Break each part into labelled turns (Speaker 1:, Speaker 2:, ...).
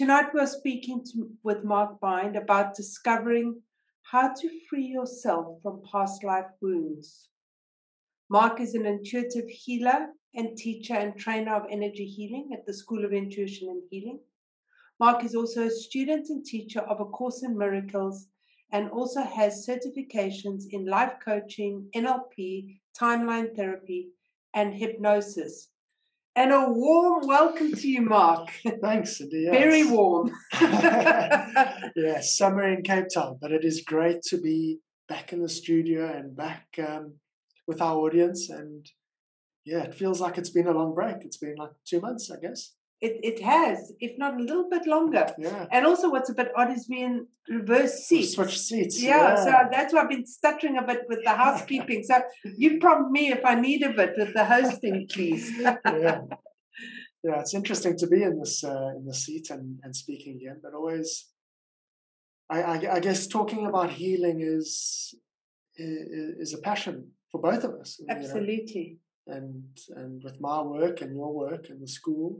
Speaker 1: Tonight we're speaking with Mark Bind about discovering how to free yourself from past life wounds. Mark is an intuitive healer and teacher and trainer of energy healing at the School of Intuition and Healing. Mark is also a student and teacher of A Course in Miracles and also has certifications in life coaching, NLP, timeline therapy, and hypnosis. And a warm welcome to you, Mark.
Speaker 2: Thanks, Cindy. Yes.
Speaker 1: Very warm.
Speaker 2: Yeah, summer in Cape Town, but it is great to be back in the studio and back with our audience. And yeah, it feels like it's been a long break. It's been like 2 months, I guess.
Speaker 1: It has, if not a little bit longer.
Speaker 2: Yeah.
Speaker 1: And also what's a bit odd is we're in reverse seats.
Speaker 2: Switch seats.
Speaker 1: Yeah, so that's why I've been stuttering a bit with the housekeeping. So you prompt me if I need a bit with the hosting, please.
Speaker 2: Yeah, it's interesting to be in the seat and speaking again, but always, I guess talking about healing is a passion for both of us.
Speaker 1: Absolutely.
Speaker 2: And with my work and your work and the school,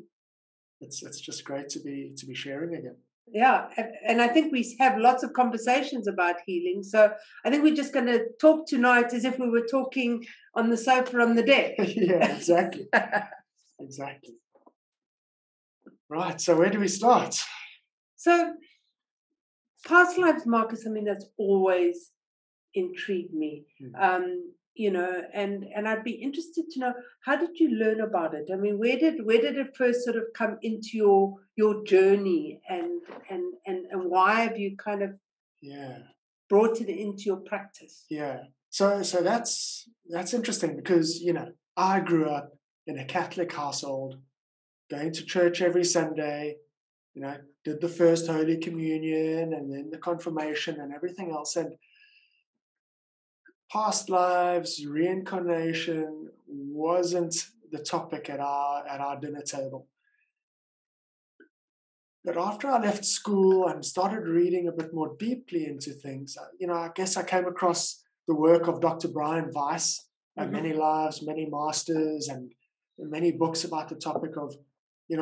Speaker 2: it's just great to be sharing again.
Speaker 1: Yeah, and I think we have lots of conversations about healing. So I think we're just going to talk tonight as if we were talking on the sofa on the deck.
Speaker 2: Yeah, exactly. Exactly. Right, so where do we start?
Speaker 1: So past lives, Mark, is something that's always intrigued me. And I'd be interested to know, how did you learn about it? I mean, where did it first sort of come into your journey, and why have you kind of brought it into your practice?
Speaker 2: Yeah. So that's interesting because, I grew up in a Catholic household, going to church every Sunday, did the first Holy Communion and then the confirmation and everything else. And past lives, reincarnation wasn't the topic at our dinner table. But after I left school and started reading a bit more deeply into things, I guess I came across the work of Dr. Brian Weiss, Many Lives, Many Masters, and many books about the topic of,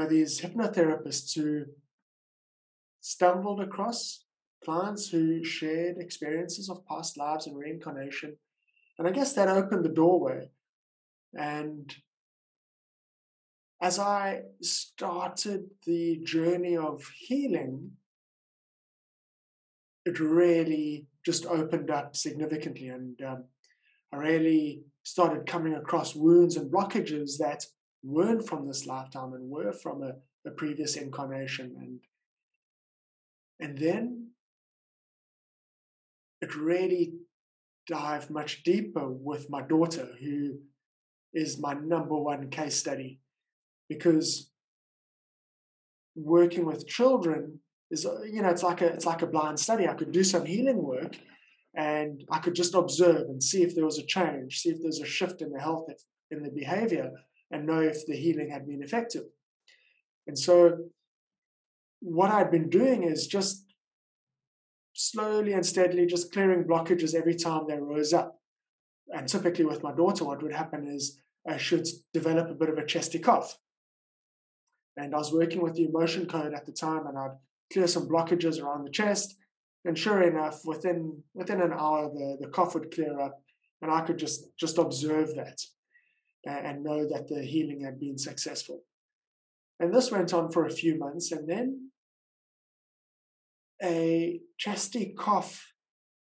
Speaker 2: these hypnotherapists who stumbled across clients who shared experiences of past lives and reincarnation. And I guess that opened the doorway. And as I started the journey of healing, it really just opened up significantly. And I really started coming across wounds and blockages that weren't from this lifetime and were from a previous incarnation. And then it really dived much deeper with my daughter, who is my number one case study, because working with children is, it's like a blind study. I could do some healing work and I could just observe and see if there was a change, see if there's a shift in the health, in the behavior, and know if the healing had been effective. And so what I'd been doing is just slowly and steadily just clearing blockages every time they rose up. And typically with my daughter, what would happen is she would develop a bit of a chesty cough. And I was working with the emotion code at the time, and I'd clear some blockages around the chest. And sure enough, within an hour, the cough would clear up, and I could just observe that and know that the healing had been successful. And this went on for a few months, and then a chesty cough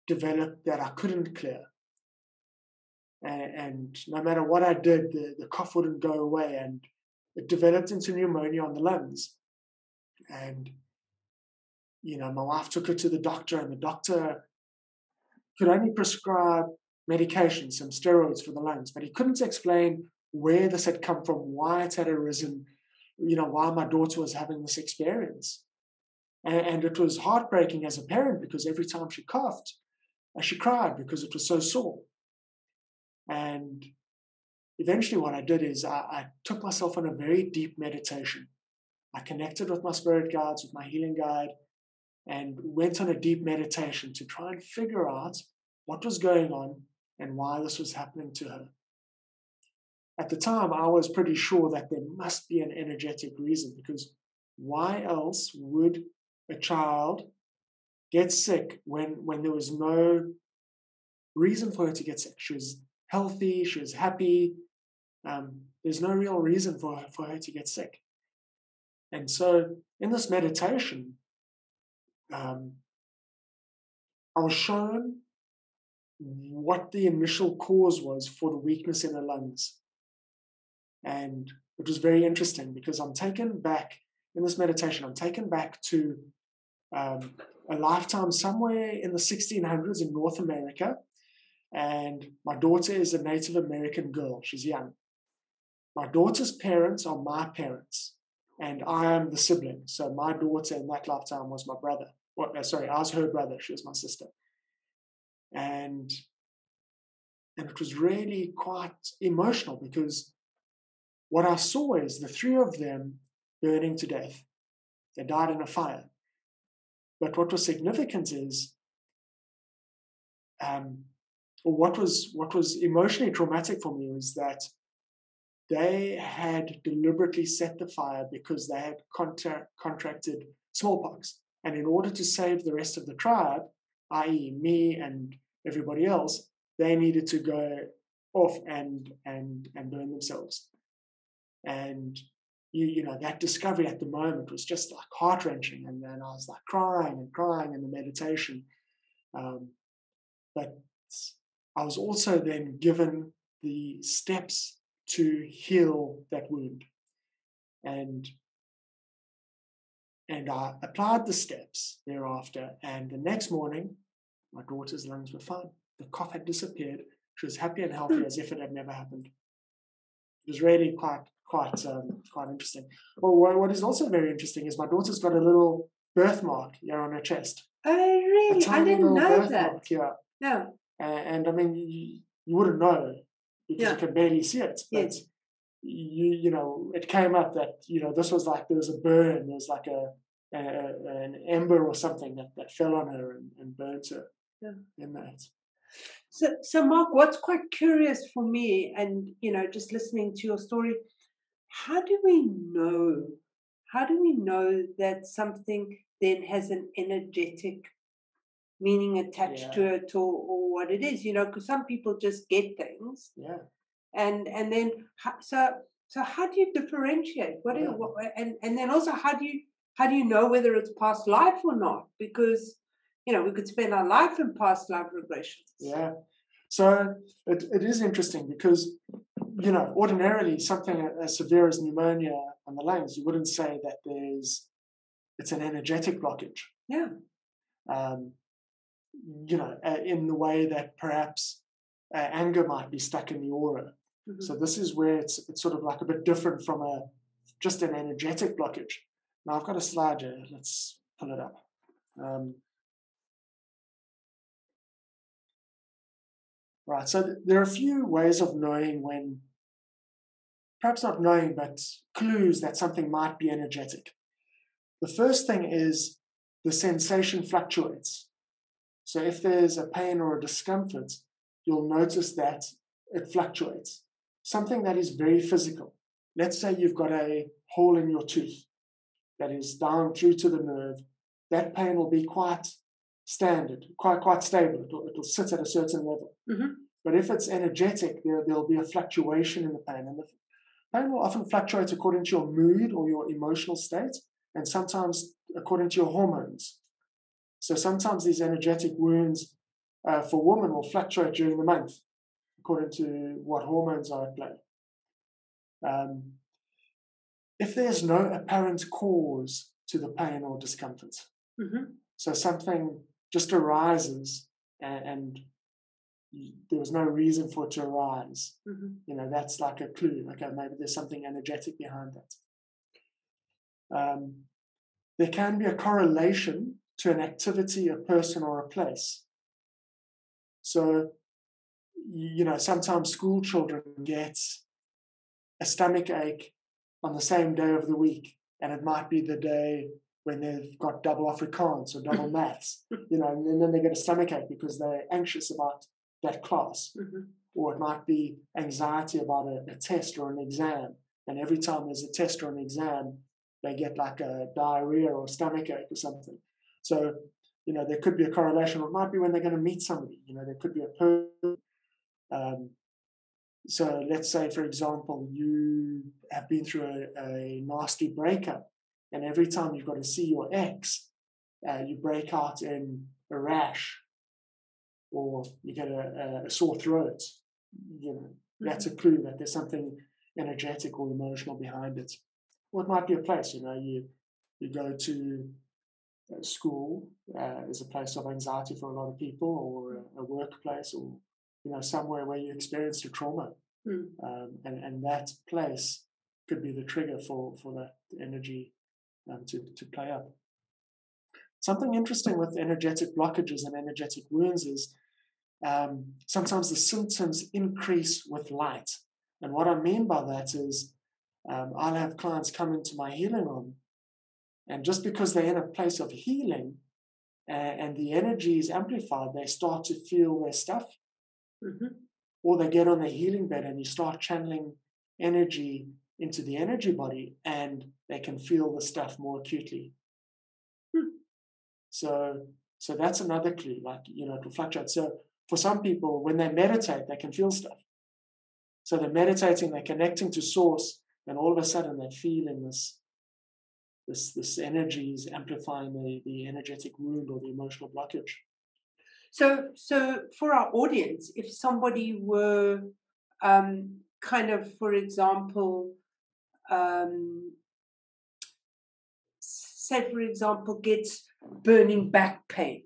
Speaker 2: developed that I couldn't clear. And no matter what I did, the cough wouldn't go away, and it developed into pneumonia on the lungs. And, my wife took her to the doctor, and the doctor could only prescribe medication, some steroids for the lungs, but he couldn't explain where this had come from, why it had arisen, why my daughter was having this experience. And it was heartbreaking as a parent, because every time she coughed, she cried because it was so sore. And eventually what I did is I took myself on a very deep meditation. I connected with my spirit guides, with my healing guide, and went on a deep meditation to try and figure out what was going on and why this was happening to her. At the time, I was pretty sure that there must be an energetic reason, because why else would a child get sick when there was no reason for her to get sick? She was healthy, she was happy. There's no real reason for her to get sick. And so in this meditation, I was shown what the initial cause was for the weakness in her lungs. And it was very interesting because I'm taken back, in this meditation, I'm taken back to a lifetime somewhere in the 1600s in North America. And my daughter is a Native American girl. She's young. My daughter's parents are my parents, and I am the sibling. So my daughter in that lifetime was my brother. I was her brother. She was my sister. And it was really quite emotional because what I saw is the three of them burning to death. They died in a fire. But what was significant is, or what was emotionally traumatic for me was that they had deliberately set the fire because they had contracted smallpox. And in order to save the rest of the tribe, i.e. me and everybody else, they needed to go off and burn themselves. And you know, that discovery at the moment was just like heart-wrenching. And then I was like crying in the meditation. But I was also then given the steps to heal that wound. And I applied the steps thereafter. And the next morning, my daughter's lungs were fine. The cough had disappeared. She was happy and healthy as if it had never happened. It was really quite interesting. Well, what is also very interesting is my daughter's got a little birthmark here on her chest.
Speaker 1: Oh, really? I didn't know that.
Speaker 2: Yeah.
Speaker 1: No.
Speaker 2: And I mean, you wouldn't know because you can barely see it. But
Speaker 1: yes.
Speaker 2: You know, it came up that, you know, this was like, there was a burn, there was like an ember or something that fell on her and burnt her in that.
Speaker 1: So Mark, what's quite curious for me, and, you know, just listening to your story, how do we know that something then has an energetic meaning attached to it, or what it is, you know, because some people just get things.
Speaker 2: Yeah.
Speaker 1: And then, so how do you differentiate? And then also, how do you know whether it's past life or not? Because, you know, we could spend our life in past life regressions.
Speaker 2: Yeah. So it is interesting because, you know, ordinarily something as severe as pneumonia on the lungs, you wouldn't say that it's an energetic blockage.
Speaker 1: Yeah.
Speaker 2: You know, in the way that perhaps anger might be stuck in the aura. Mm-hmm. So this is where it's sort of like a bit different from just an energetic blockage. Now I've got a slide here. Let's pull it up. Right, so there are a few ways of knowing when, perhaps not knowing, but clues that something might be energetic. The first thing is the sensation fluctuates. So if there's a pain or a discomfort, you'll notice that it fluctuates. Something that is very physical. Let's say you've got a hole in your tooth that is down through to the nerve. That pain will be quite standard, quite stable. It'll sit at a certain level.
Speaker 1: Mm-hmm.
Speaker 2: But if it's energetic, there'll be a fluctuation in the pain. And the pain will often fluctuate according to your mood or your emotional state, and sometimes according to your hormones. So sometimes these energetic wounds for women will fluctuate during the month, according to what hormones are at play. If there's no apparent cause to the pain or discomfort,
Speaker 1: mm-hmm.
Speaker 2: so something just arises and there was no reason for it to arise,
Speaker 1: mm-hmm.
Speaker 2: you know, that's like a clue. Okay, maybe there's something energetic behind that. There can be a correlation to an activity, a person, or a place. So, you know, sometimes school children get a stomach ache on the same day of the week, and it might be the day when they've got double Afrikaans or double maths, you know, and then they get a stomach ache because they're anxious about that class.
Speaker 1: Mm-hmm.
Speaker 2: Or it might be anxiety about a test or an exam, and every time there's a test or an exam, they get like a diarrhea or stomach ache or something. So, there could be a correlation. It might be when they're going to meet somebody. There could be a person. So let's say, for example, you have been through a nasty breakup, and every time you've got to see your ex, you break out in a rash, or you get a sore throat. That's a clue that there's something energetic or emotional behind it. Or it might be a place. You go to school is a place of anxiety for a lot of people, or a workplace, or somewhere where you experienced a trauma, and that place could be the trigger for that energy to play up. Something interesting with energetic blockages and energetic wounds is sometimes the symptoms increase with light. And what I mean by that is I'll have clients come into my healing room, and just because they're in a place of healing and the energy is amplified, they start to feel their stuff. Or they get on the healing bed and you start channeling energy into the energy body, and they can feel the stuff more acutely. So that's another clue, like, it will fluctuate. So for some people, when they meditate, they can feel stuff. So they're meditating, they're connecting to source, and all of a sudden they're feeling this energy is amplifying the energetic wound or the emotional blockage.
Speaker 1: So for our audience, if somebody were kind of, for example, say, for example, gets burning back pain,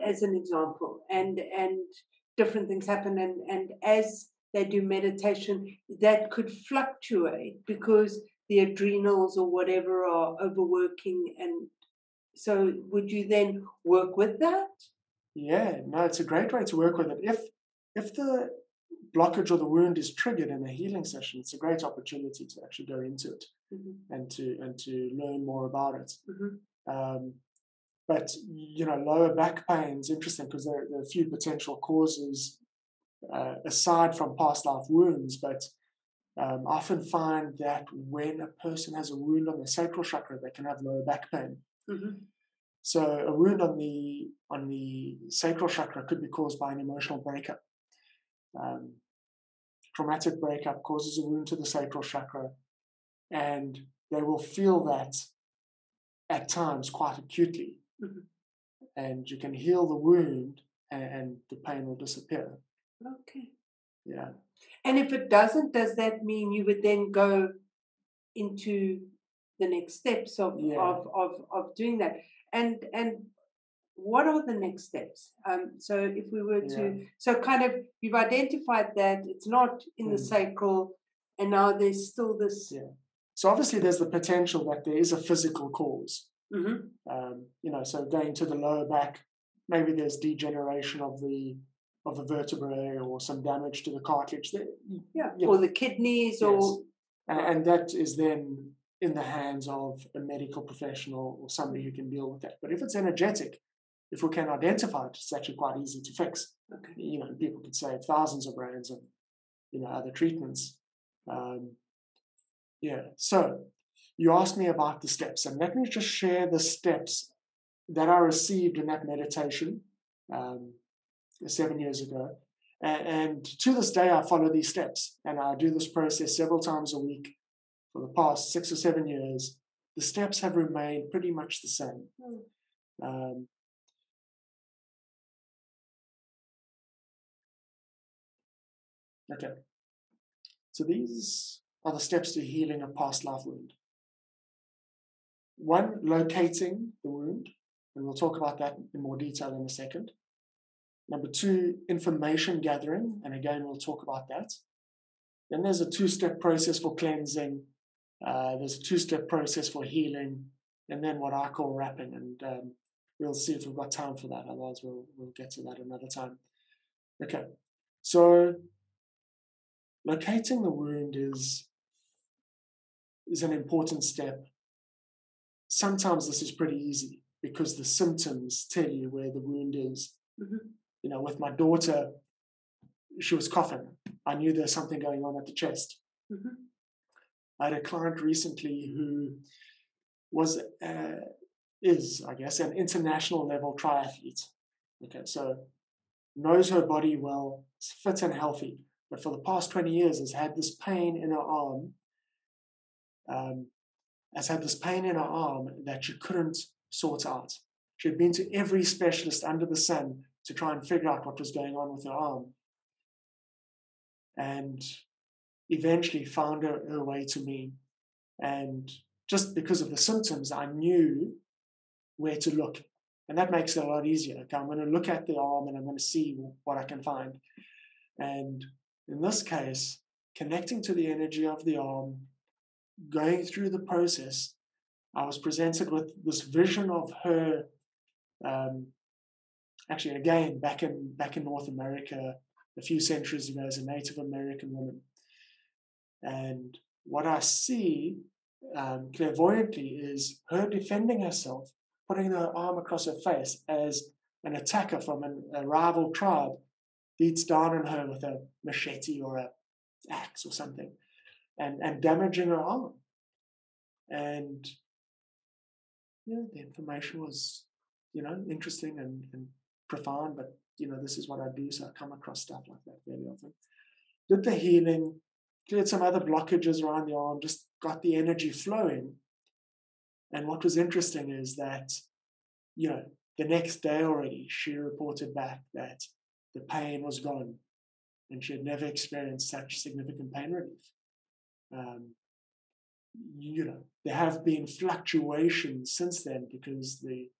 Speaker 1: as an example, and different things happen, and as they do meditation, that could fluctuate because the adrenals or whatever are overworking, and so would you then work with that?
Speaker 2: Yeah, no, it's a great way to work with it. If the blockage or the wound is triggered in a healing session, it's a great opportunity to actually go into it and to learn more about it. But lower back pain is interesting because there are a few potential causes aside from past life wounds. But I often find that when a person has a wound on the sacral chakra, they can have lower back pain. So a wound on the sacral chakra could be caused by an emotional breakup. Traumatic breakup causes a wound to the sacral chakra, and they will feel that at times quite acutely. And you can heal the wound, and the pain will disappear.
Speaker 1: Okay.
Speaker 2: Yeah.
Speaker 1: And if it doesn't, does that mean you would then go into the next steps of doing that? And what are the next steps? So if we were to, so kind of, you've identified that it's not in the sacral, and now there's still this.
Speaker 2: Yeah. So obviously there's the potential that there is a physical cause. So going to the lower back, maybe there's degeneration of the vertebrae or some damage to the cartilage.
Speaker 1: Or the kidneys, or
Speaker 2: and that is then in the hands of a medical professional or somebody who can deal with that. But if it's energetic, if we can identify it, it's actually quite easy to fix.
Speaker 1: Okay.
Speaker 2: People could save thousands of rands on, other treatments. So you asked me about the steps, and let me just share the steps that I received in that meditation 7 years ago. And to this day, I follow these steps, and I do this process several times a week for the past 6 or 7 years. The steps have remained pretty much the same. Okay. So these are the steps to healing a past life wound. 1, locating the wound, and we'll talk about that in more detail in a second. Number 2, information gathering, and again, we'll talk about that. Then there's a 2-step process for cleansing. There's a 2-step process for healing, and then what I call wrapping. And we'll see if we've got time for that. Otherwise, we'll get to that another time. Okay, so locating the wound is an important step. Sometimes this is pretty easy because the symptoms tell you where the wound is. With my daughter, she was coughing. I knew there's something going on at the chest. I had a client recently who was, is, I guess, an international level triathlete. Okay, so knows her body well, is fit and healthy, but for the past 20 years has had this pain in her arm, that she couldn't sort out. She had been to every specialist under the sun to try and figure out what was going on with her arm, and eventually found her way to me. And just because of the symptoms, I knew where to look. And that makes it a lot easier. Okay, I'm going to look at the arm and I'm going to see what I can find. And in this case, connecting to the energy of the arm, going through the process, I was presented with this vision of her, actually, again, back in North America, a few centuries ago, as a Native American woman. And what I see clairvoyantly is her defending herself, putting her arm across her face as an attacker from a rival tribe beats down on her with a machete or an axe or something, and damaging her arm. And the information was, interesting and profound, but, this is what I do, so I come across stuff like that very often. Did the healing, cleared some other blockages around the arm, just got the energy flowing. And what was interesting is that, the next day already, she reported back that the pain was gone and she had never experienced such significant pain relief. There have been fluctuations since then because the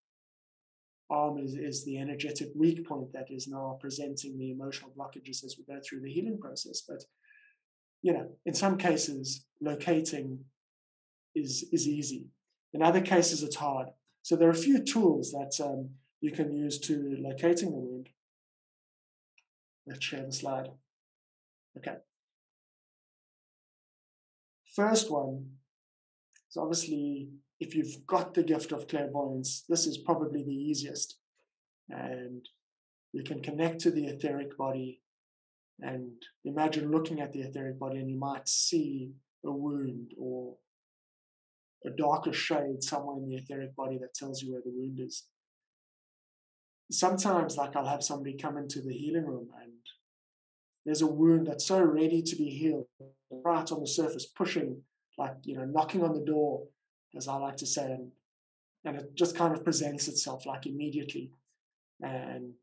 Speaker 2: arm is the energetic weak point that is now presenting the emotional blockages as we go through the healing process. But, in some cases, locating is easy. In other cases, it's hard. So there are a few tools that you can use to locating the wound. Let's share the slide. Okay. First one is obviously, if you've got the gift of clairvoyance, this is probably the easiest. And you can connect to the etheric body and imagine looking at the etheric body, and you might see a wound or a darker shade somewhere in the etheric body that tells you where the wound is. Sometimes, I'll have somebody come into the healing room and there's a wound that's so ready to be healed, right on the surface, pushing, knocking on the door, as I like to say, and it just kind of presents itself immediately. And,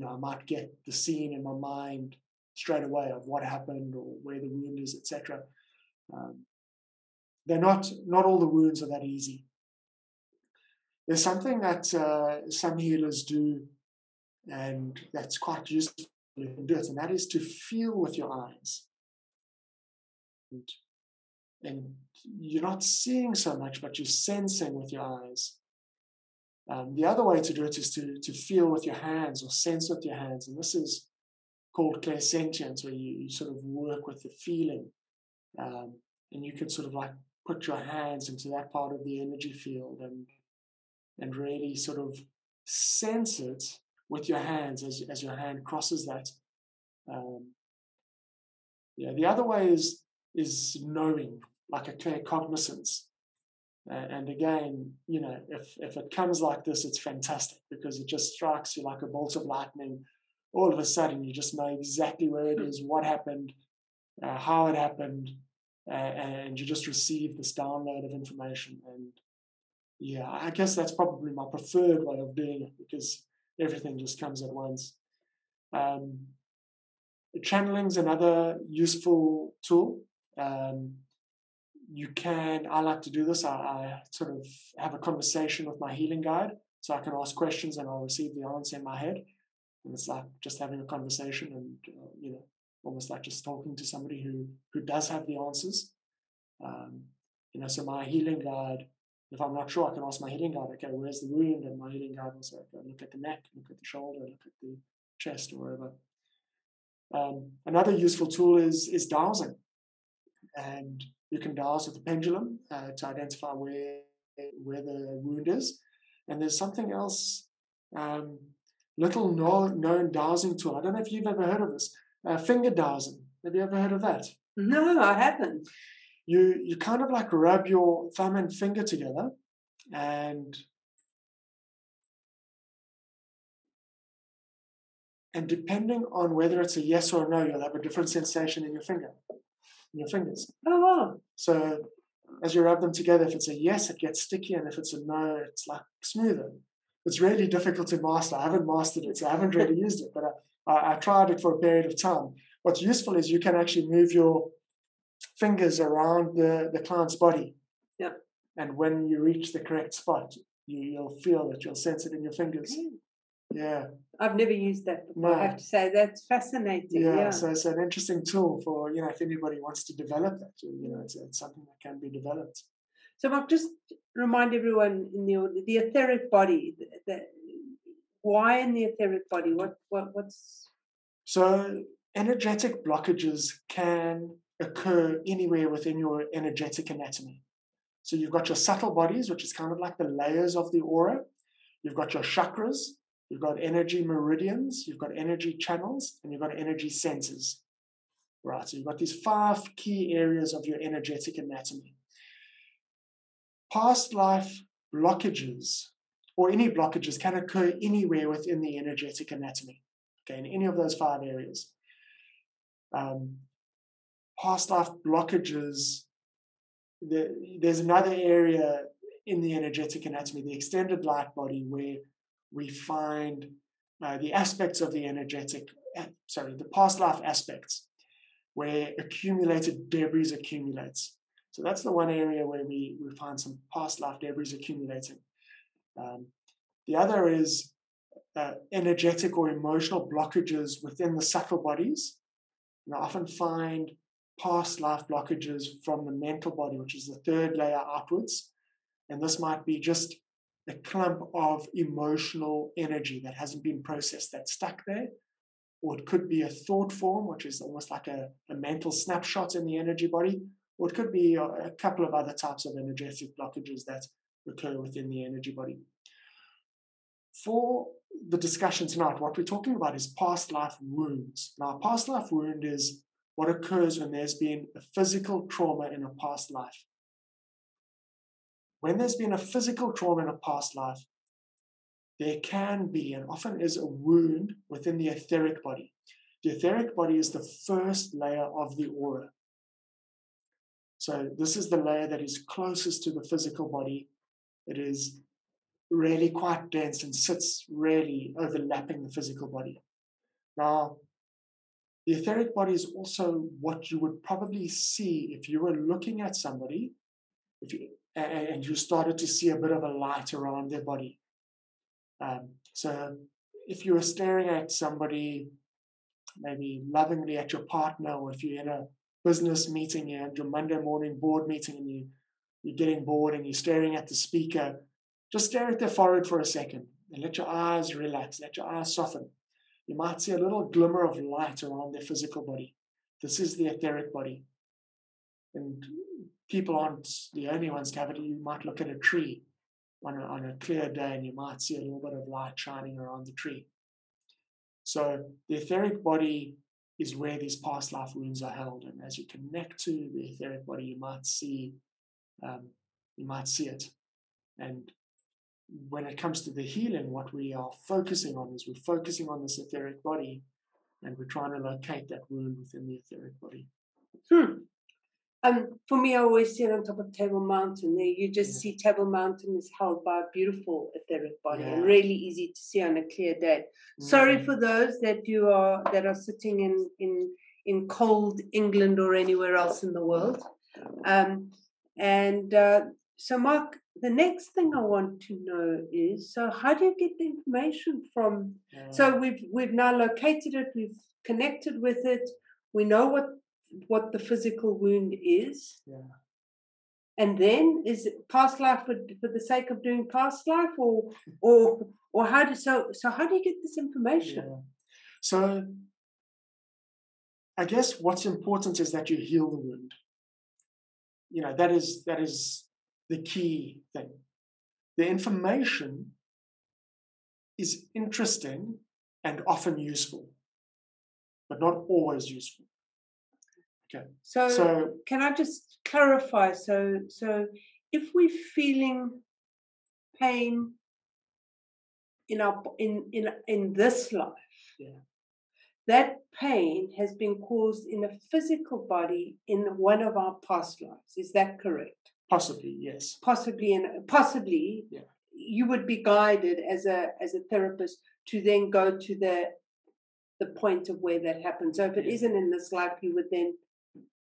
Speaker 2: I might get the scene in my mind straight away of what happened or where the wound is, etc. They're not all the wounds are that easy. There's something that some healers do, and that's quite useful to do it, and that is to feel with your eyes. And you're not seeing so much, but you're sensing with your eyes. The other way to do it is to feel with your hands or sense with your hands, and this is called clairsentience, where you sort of work with the feeling, and you can sort of put your hands into that part of the energy field and really sort of sense it with your hands as your hand crosses that. The other way is knowing, like a claircognizance. And again, if it comes like this, it's fantastic because it just strikes you like a bolt of lightning. All of a sudden, you just know exactly where it is, what happened, how it happened, and you just receive this download of information. And I guess that's probably my preferred way of doing it because everything just comes at once. Channeling is another useful tool. I like to do this. I sort of have a conversation with my healing guide, so I can ask questions and I'll receive the answer in my head. And it's like just having a conversation and, almost like just talking to somebody who does have the answers. So my healing guide, if I'm not sure, I can ask my healing guide, okay, where's the wound? And my healing guide will say, okay, look at the neck, look at the shoulder, look at the chest or wherever. Another useful tool is dowsing. And you can dowse with the pendulum to identify where the wound is. And there's something else, little known dowsing tool. I don't know if you've ever heard of this. Finger dowsing. Have you ever heard of that?
Speaker 1: No, I haven't.
Speaker 2: you kind of like rub your thumb and finger together, and depending on whether it's a yes or a no, you'll have a different sensation in your fingers.
Speaker 1: Oh, wow.
Speaker 2: So as you rub them together, if it's a yes, it gets sticky, and if it's a no, it's like smoother. It's really difficult to master. I haven't mastered it, so I haven't really used it, but I tried it for a period of time. What's useful is you can actually move your fingers around the client's body.
Speaker 1: Yeah.
Speaker 2: And when you reach the correct spot, you'll feel it, you'll sense it in your fingers. Yeah.
Speaker 1: I've never used that before.
Speaker 2: No.
Speaker 1: I have to say that's fascinating. Yeah.
Speaker 2: So it's an interesting tool for, if anybody wants to develop that, it's something that can be developed.
Speaker 1: So Mark, just remind everyone in the etheric body, why in the etheric body? What's
Speaker 2: So energetic blockages can occur anywhere within your energetic anatomy. So you've got your subtle bodies, which is kind of like the layers of the aura. You've got your chakras, you've got energy meridians, you've got energy channels, and you've got energy centers. Right, so you've got these 5 key areas of your energetic anatomy. Past life blockages, or any blockages, can occur anywhere within the energetic anatomy, okay, in any of those 5 areas. Past life blockages, there's another area in the energetic anatomy, the extended light body, where we find the aspects of the the past life aspects, where accumulated debris accumulates. So that's the one area where we find some past life debris accumulating. The other is energetic or emotional blockages within the subtle bodies. And I often find past life blockages from the mental body, which is the 3rd layer outwards. And this might be just a clump of emotional energy that hasn't been processed, that's stuck there. Or it could be a thought form, which is almost like a mental snapshot in the energy body. Or it could be a couple of other types of energetic blockages that occur within the energy body. For the discussion tonight, what we're talking about is past life wounds. Now, a past life wound is what occurs when there's been a physical trauma in a past life. When there's been a physical trauma in a past life, there can be, and often is, a wound within the etheric body. The etheric body is the first layer of the aura. So this is the layer that is closest to the physical body. It is really quite dense and sits really overlapping the physical body. Now, the etheric body is also what you would probably see if you were looking at somebody and you started to see a bit of a light around their body. So if you were staring at somebody, maybe lovingly at your partner, or if you're in a business meeting and your Monday morning board meeting and you're getting bored and you're staring at the speaker, just stare at their forehead for a second and let your eyes relax, let your eyes soften. You might see a little glimmer of light around their physical body. This is the etheric body. And people aren't the only ones to have it. You might look at a tree on a clear day and you might see a little bit of light shining around the tree. So the etheric body is where these past life wounds are held. And as you connect to the etheric body, you might see it. And when it comes to the healing, what we are focusing on is we're focusing on this etheric body, and we're trying to locate that wound within the etheric body.
Speaker 1: For me, I always see it on top of Table Mountain. There, you just see Table Mountain is held by a beautiful etheric body, and really easy to see on a clear day. Sorry for those that are sitting in cold England or anywhere else in the world. So, Mark, the next thing I want to know is, so how do you get the information from? So we've now located it, we've connected with it, we know what the physical wound is. And then is it past life for the sake of doing past life, or how do you get this information?
Speaker 2: So I guess what's important is that you heal the wound. That is the key thing. The information is interesting and often useful, but not always useful. Okay.
Speaker 1: So can I just clarify? So if we're feeling pain in our in this life,
Speaker 2: yeah,
Speaker 1: that pain has been caused in a physical body in one of our past lives. Is that correct?
Speaker 2: possibly, yes.
Speaker 1: Possibly,
Speaker 2: Yeah.
Speaker 1: you would be guided as a therapist to then go to the point of where that happened. So if it isn't in this life, you would then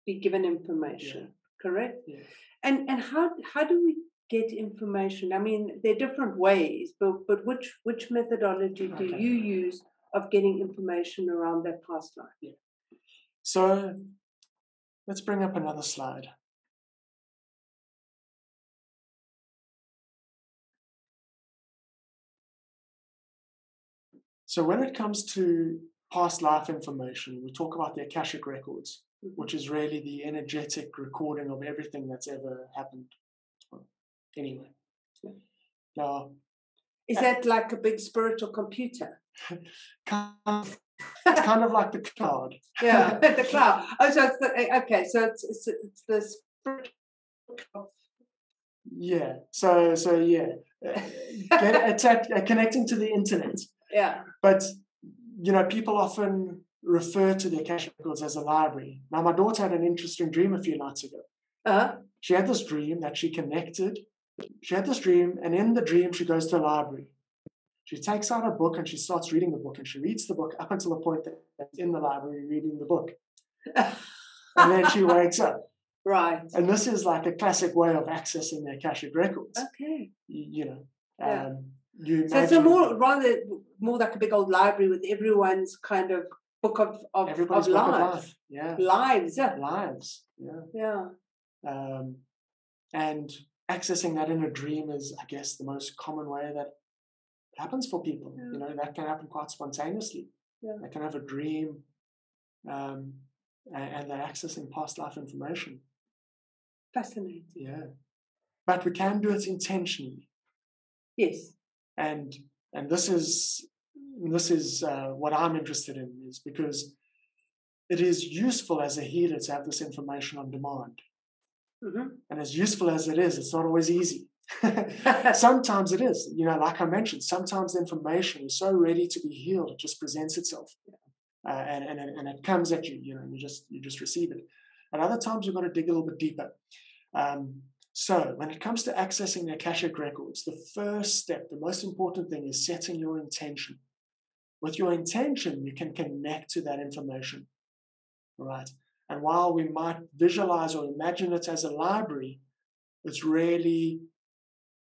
Speaker 1: be given information. Correct?
Speaker 2: Yeah.
Speaker 1: And how do we get information? I mean, there are different ways, but which methodology do you use of getting information around that past life?
Speaker 2: Yeah. So let's bring up another slide. So when it comes to past life information, we talk about the Akashic records, which is really the energetic recording of everything that's ever happened. Anyway. Now,
Speaker 1: is that like a big spiritual computer?
Speaker 2: It's kind of like the cloud.
Speaker 1: Yeah, the cloud. Oh, so okay. So it's the spiritual cloud.
Speaker 2: Yeah. So yeah, it's connecting to the internet.
Speaker 1: Yeah.
Speaker 2: But people often refer to the Akashic records as a library. Now, my daughter had an interesting dream a few nights ago. She had this dream that she connected. She had this dream, and in the dream, she goes to a library. She takes out a book and she starts reading the book, and she reads the book up until the point that it's in the library reading the book. And then she wakes up.
Speaker 1: Right.
Speaker 2: And this is like a classic way of accessing the Akashic records.
Speaker 1: Okay.
Speaker 2: So
Speaker 1: it's more like a big old library with everyone's kind of book of
Speaker 2: everybody's
Speaker 1: life.
Speaker 2: Book of life. Yeah.
Speaker 1: Lives. Yeah.
Speaker 2: Lives. Yeah.
Speaker 1: Yeah.
Speaker 2: And accessing that in a dream is, I guess, the most common way that happens for people.
Speaker 1: Yeah.
Speaker 2: That can happen quite spontaneously.
Speaker 1: Yeah.
Speaker 2: They can have a dream, and they're accessing past life information.
Speaker 1: Fascinating.
Speaker 2: Yeah. But we can do it intentionally.
Speaker 1: Yes.
Speaker 2: And this is what I'm interested in, is because it is useful as a healer to have this information on demand.
Speaker 1: Mm-hmm.
Speaker 2: And as useful as it is, it's not always easy. Sometimes it is. Like I mentioned, sometimes the information is so ready to be healed, it just presents itself, and it comes at you. You just receive it. And other times you've got to dig a little bit deeper. So when it comes to accessing the Akashic records, the first step, the most important thing, is setting your intention. With your intention, you can connect to that information, right? And while we might visualize or imagine it as a library, it's really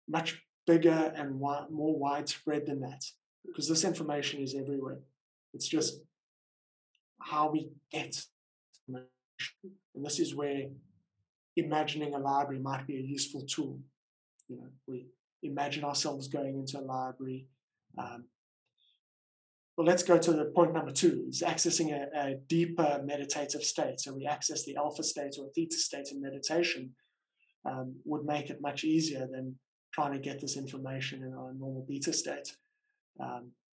Speaker 2: much bigger and more widespread than that, because this information is everywhere. It's just how we get information. And this is where imagining a library might be a useful tool. We imagine ourselves going into a library. Well, let's go to the point number 2, is accessing a deeper meditative state. So we access the alpha state or theta state in meditation, would make it much easier than trying to get this information in our normal beta state.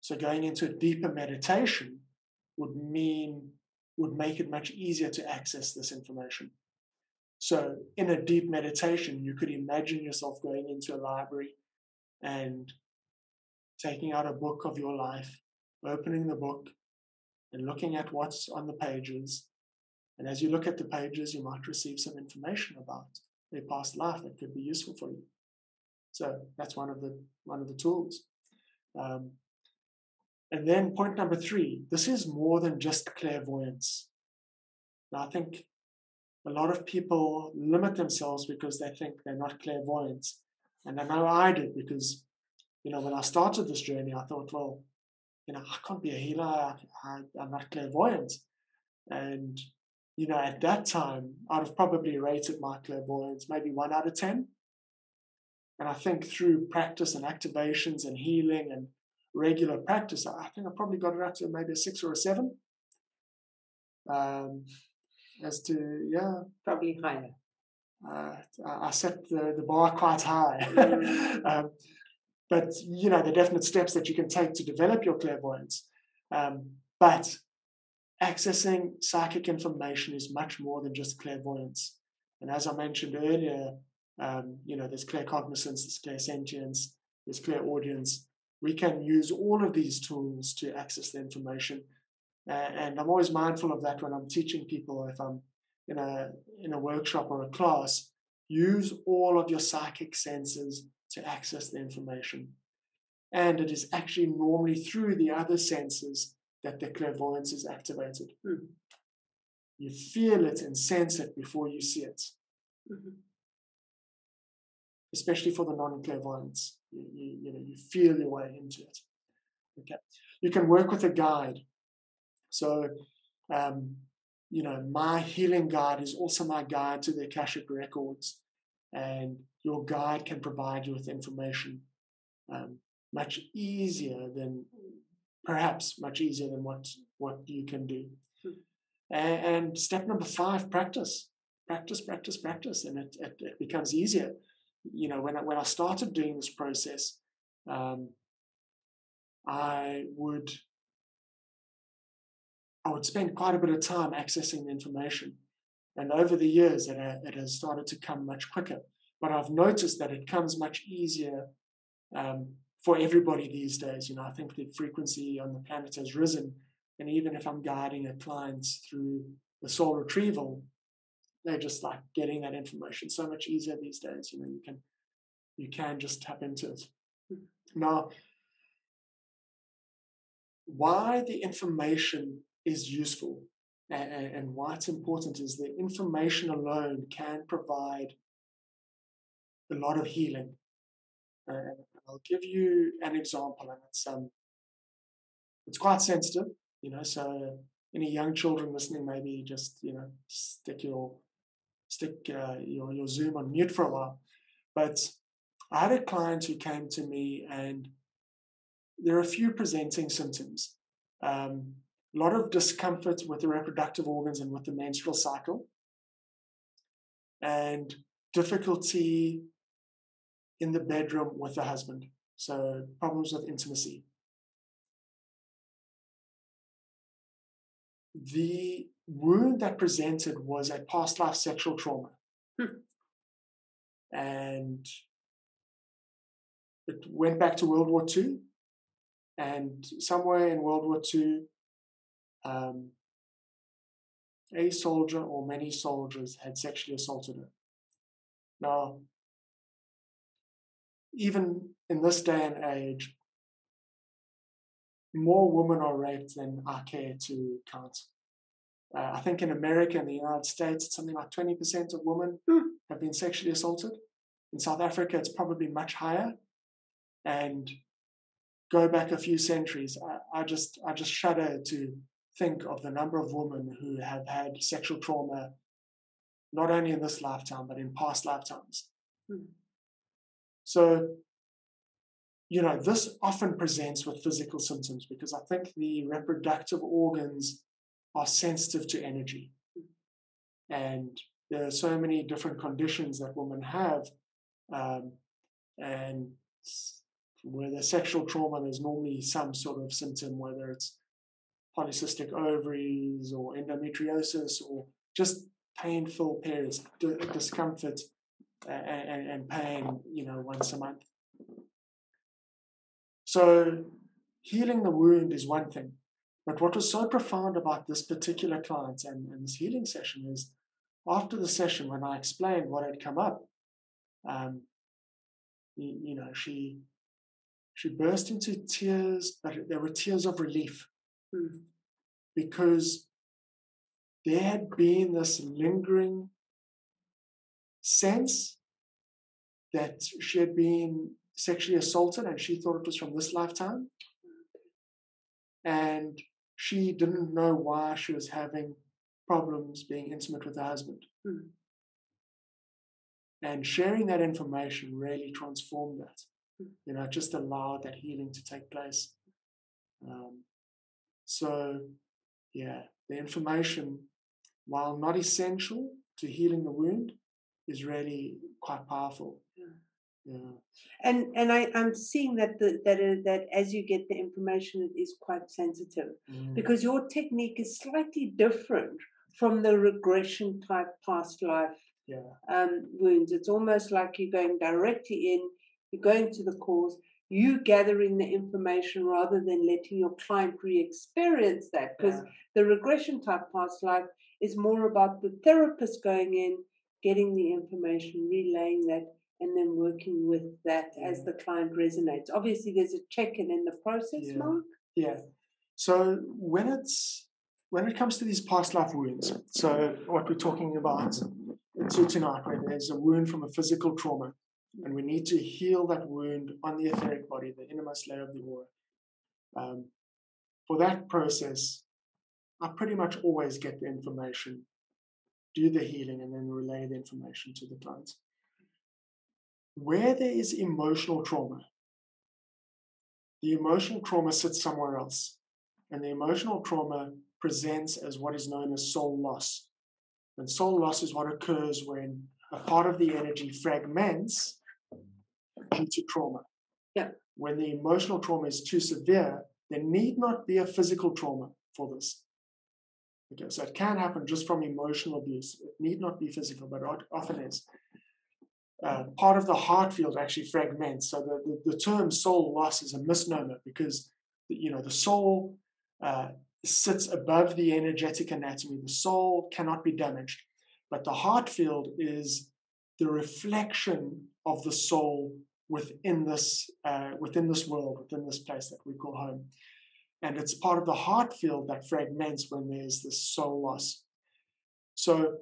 Speaker 2: So going into a deeper meditation would make it much easier to access this information. So in a deep meditation, you could imagine yourself going into a library and taking out a book of your life, opening the book and looking at what's on the pages. And as you look at the pages, you might receive some information about their past life that could be useful for you. So that's one of the tools. And then point number 3, this is more than just clairvoyance. Now, I think a lot of people limit themselves because they think they're not clairvoyant. And I know I did, because, when I started this journey, I thought, well, I can't be a healer. I'm not clairvoyant. And, at that time, I'd have probably rated my clairvoyance maybe 1 out of 10. And I think through practice and activations and healing and regular practice, I think I probably got it up to maybe a 6 or a 7.
Speaker 1: Probably higher.
Speaker 2: I set the bar quite high. But, the definite steps that you can take to develop your clairvoyance. But accessing psychic information is much more than just clairvoyance. And as I mentioned earlier, there's claircognizance, there's clairsentience, there's clairaudience. We can use all of these tools to access the information. And I'm always mindful of that when I'm teaching people. If I'm in a workshop or a class, use all of your psychic senses to access the information. And it is actually normally through the other senses that the clairvoyance is activated. You feel it and sense it before you see it. Especially for the non-clairvoyants. You feel your way into it. Okay. You can work with a guide. So, my healing guide is also my guide to the Akashic records. And your guide can provide you with information much easier than what you can do. And step number 5, practice. Practice. And it becomes easier. When I started doing this process, I would spend quite a bit of time accessing the information. And over the years, it has started to come much quicker. But I've noticed that it comes much easier for everybody these days. I think the frequency on the planet has risen. And even if I'm guiding a client through the soul retrieval, they're just like getting that information so much easier these days. You can just tap into it. Now, why the information is useful and why it's important is the information alone can provide a lot of healing. I'll give you an example, and it's quite sensitive, so any young children listening, maybe just stick your Zoom on mute for a while. But I had a client who came to me, and there are a few presenting symptoms. A lot of discomfort with the reproductive organs and with the menstrual cycle, and difficulty in the bedroom with the husband. So problems with intimacy. The wound that presented was a past life sexual trauma. And it went back to World War II. And somewhere in World War II, a soldier or many soldiers had sexually assaulted her. Now, even in this day and age, more women are raped than I care to count. I think in America and the United States, it's something like 20% of women have been sexually assaulted. In South Africa, it's probably much higher. And go back a few centuries, I just shudder to think of the number of women who have had sexual trauma, not only in this lifetime, but in past lifetimes. So, this often presents with physical symptoms because I think the reproductive organs are sensitive to energy. And there are so many different conditions that women have. And where there's sexual trauma, there's normally some sort of symptom, whether it's polycystic ovaries or endometriosis or just painful periods, discomfort and pain, once a month. So healing the wound is one thing. But what was so profound about this particular client and this healing session is after the session, when I explained what had come up, she burst into tears, but there were tears of relief because there had been this lingering sense that she had been sexually assaulted and she thought it was from this lifetime. And she didn't know why she was having problems being intimate with her husband. And sharing that information really transformed that. It just allowed that healing to take place. The information, while not essential to healing the wound, is really quite powerful. Yeah.
Speaker 1: And I'm seeing that as you get the information, it is quite sensitive because your technique is slightly different from the regression type past life
Speaker 2: Yeah.
Speaker 1: wounds. It's almost like you're going directly in, you're going to the cause, you gathering the information rather than letting your client re-experience that. Because
Speaker 2: Yeah.
Speaker 1: the regression type past life is more about the therapist going in, getting the information, relaying that, and then working with that as the client resonates. Obviously, there's a check-in in the process,
Speaker 2: Yeah.
Speaker 1: Mark.
Speaker 2: Yeah. So when it comes to these past life wounds, so what we're talking about tonight, where there's a wound from a physical trauma, and we need to heal that wound on the etheric body, the innermost layer of the aura. For that process, I pretty much always get the information, do the healing, and then relay the information to the clients. Where there is emotional trauma, the emotional trauma sits somewhere else. And the emotional trauma presents as what is known as soul loss. And soul loss is what occurs when a part of the energy fragments due to trauma.
Speaker 1: Yeah.
Speaker 2: When the emotional trauma is too severe, there need not be a physical trauma for this. Okay, so it can happen just from emotional abuse. It need not be physical, but it often is. Part of the heart field actually fragments. So the term soul loss is a misnomer because the soul sits above the energetic anatomy. The soul cannot be damaged, but the heart field is the reflection of the soul within this world, within this place that we call home. And it's part of the heart field that fragments when there's this soul loss. So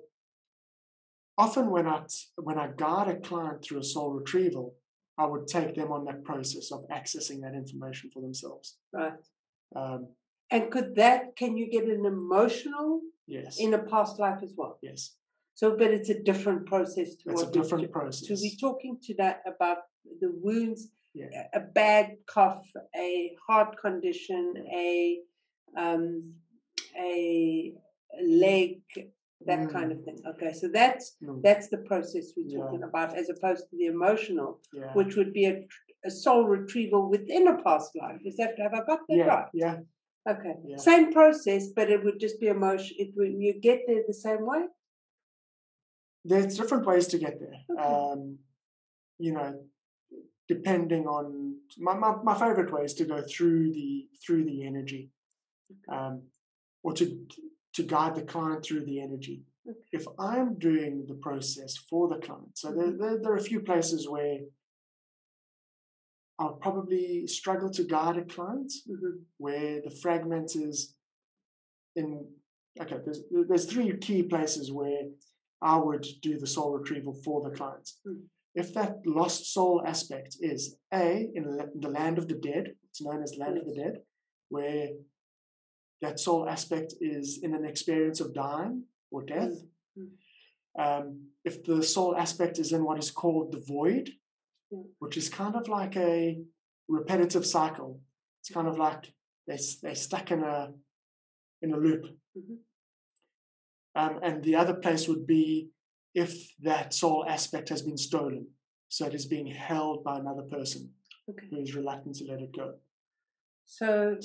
Speaker 2: often when I guide a client through a soul retrieval, I would take them on that process of accessing that information for themselves.
Speaker 1: Right.
Speaker 2: And
Speaker 1: can you get an emotional in a past life as well?
Speaker 2: Yes.
Speaker 1: So, but it's a different process to
Speaker 2: It's a different process.
Speaker 1: So we're talking to that about the wounds,
Speaker 2: yeah.
Speaker 1: a bad cough, a heart condition, a leg, that kind of thing. Okay, so that's the process we're talking about, as opposed to the emotional, which would be a soul retrieval within a past life. Have I got that right?
Speaker 2: Yeah.
Speaker 1: Okay. Yeah. Same process, but it would just be emotion. You get there the same way?
Speaker 2: There's different ways to get there.
Speaker 1: Okay.
Speaker 2: Depending on my favorite way is to go through the energy, or to guide the client through the energy. Okay. If I'm doing the process for the client, so there are a few places where I'll probably struggle to guide a client, where the fragment is in. Okay, there's three key places where I would do the soul retrieval for the client. If that lost soul aspect is in the land of the dead, it's known as the land of the dead, where that soul aspect is in an experience of dying or death. If the soul aspect is in what is called the void, which is kind of like a repetitive cycle. It's kind of like they're stuck in a loop. And the other place would be if that soul aspect has been stolen. So it is being held by another person who is reluctant to let it go. So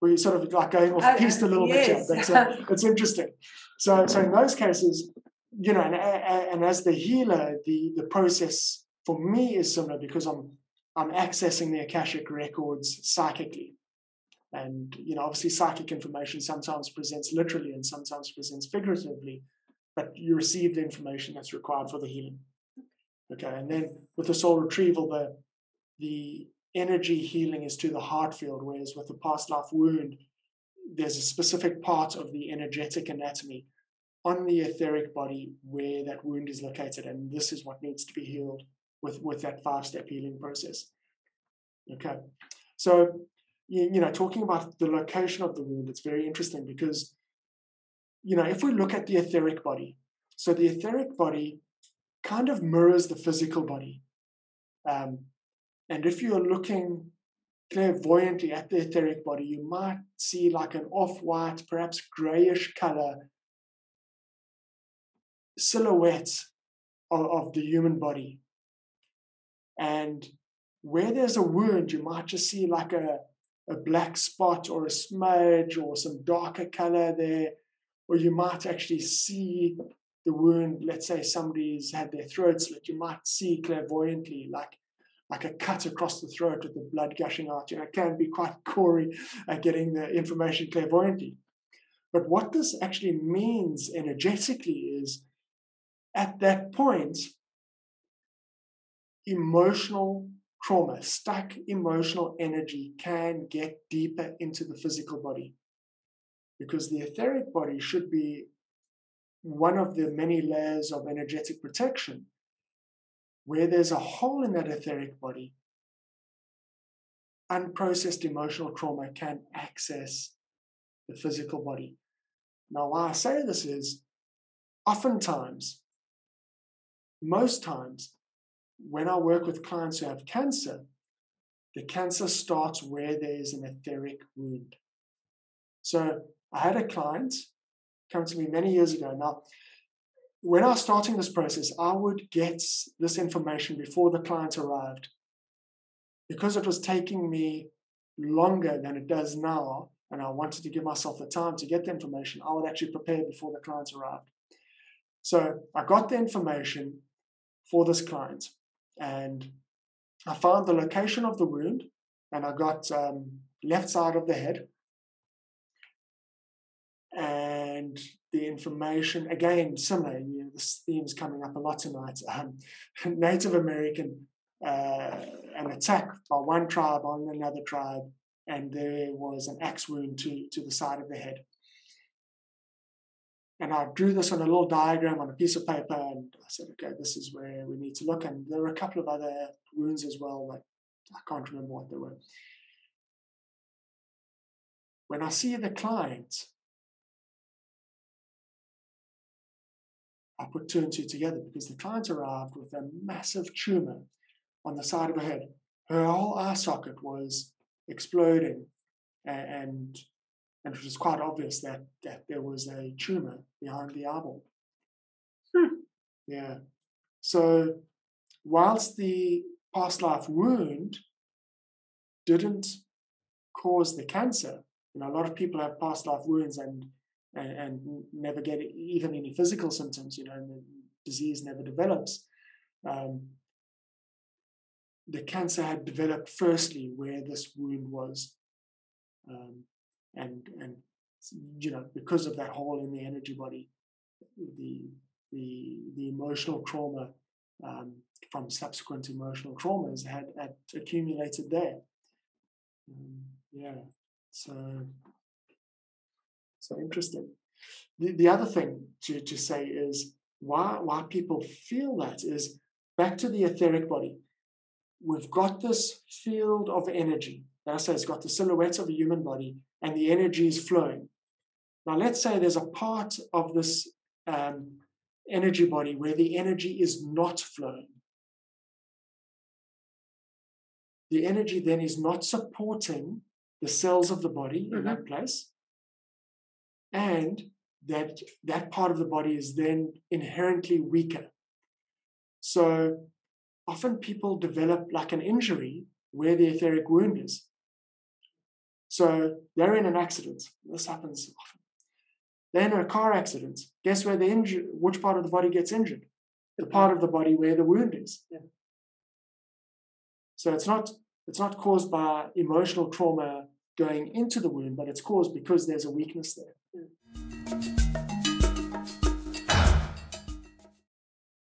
Speaker 2: we're sort of like going off piste a little bit here, but it's interesting. So in those cases, and as the healer, the process for me is similar because I'm accessing the Akashic records psychically. And, obviously psychic information sometimes presents literally and sometimes presents figuratively, but you receive the information that's required for the healing. Okay, and then with the soul retrieval, the energy healing is to the heart field, whereas with the past life wound, there's a specific part of the energetic anatomy on the etheric body where that wound is located, and this is what needs to be healed with that 5-step healing process. Okay, so talking about the location of the wound, it's very interesting because if we look at the etheric body, so the etheric body kind of mirrors the physical body, and if you're looking clairvoyantly at the etheric body, you might see like an off-white, perhaps grayish color silhouette of the human body. And where there's a wound, you might just see like a black spot or a smudge or some darker color there, or you might actually see the wound. Let's say somebody's had their throat slit, you might see clairvoyantly like a cut across the throat with the blood gushing out. It can be quite gory at getting the information clairvoyantly. But what this actually means energetically is, at that point, emotional trauma, stuck emotional energy can get deeper into the physical body, because the etheric body should be one of the many layers of energetic protection. Where there's a hole in that etheric body, unprocessed emotional trauma can access the physical body. Now, why I say this is, oftentimes, most times, when I work with clients who have cancer, the cancer starts where there is an etheric wound. So I had a client come to me many years ago. Now, when I was starting this process, I would get this information before the client arrived. Because it was taking me longer than it does now, and I wanted to give myself the time to get the information, I would actually prepare before the client arrived. So I got the information for this client, and I found the location of the wound, and I got left side of the head. And the information, again, similar, this theme's coming up a lot tonight. Native American, an attack by one tribe on another tribe, and there was an axe wound to the side of the head. And I drew this on a little diagram on a piece of paper, and I said, okay, this is where we need to look. And there were a couple of other wounds as well, but I can't remember what they were. When I see the client, I put two and two together, because the client arrived with a massive tumor on the side of her head. Her whole eye socket was exploding, and it was quite obvious that there was a tumor behind the eyeball. Yeah. So whilst the past life wound didn't cause the cancer, a lot of people have past life wounds and never get even any physical symptoms, and the disease never develops. The cancer had developed firstly where this wound was, and because of that hole in the energy body, the emotional trauma from subsequent emotional traumas had accumulated there. So interesting. The other thing to say is why people feel that is back to the etheric body. We've got this field of energy. That I say it's got the silhouette of a human body, and the energy is flowing. Now, let's say there's a part of this energy body where the energy is not flowing. The energy then is not supporting the cells of the body in that place. And that part of the body is then inherently weaker. So often people develop like an injury where the etheric wound is. So they're in an accident. This happens often. They're in a car accident. Guess where which part of the body gets injured? The part of the body where the wound is. Yeah. So it's not caused by emotional trauma going into the wound, but it's caused because there's a weakness there. Yeah.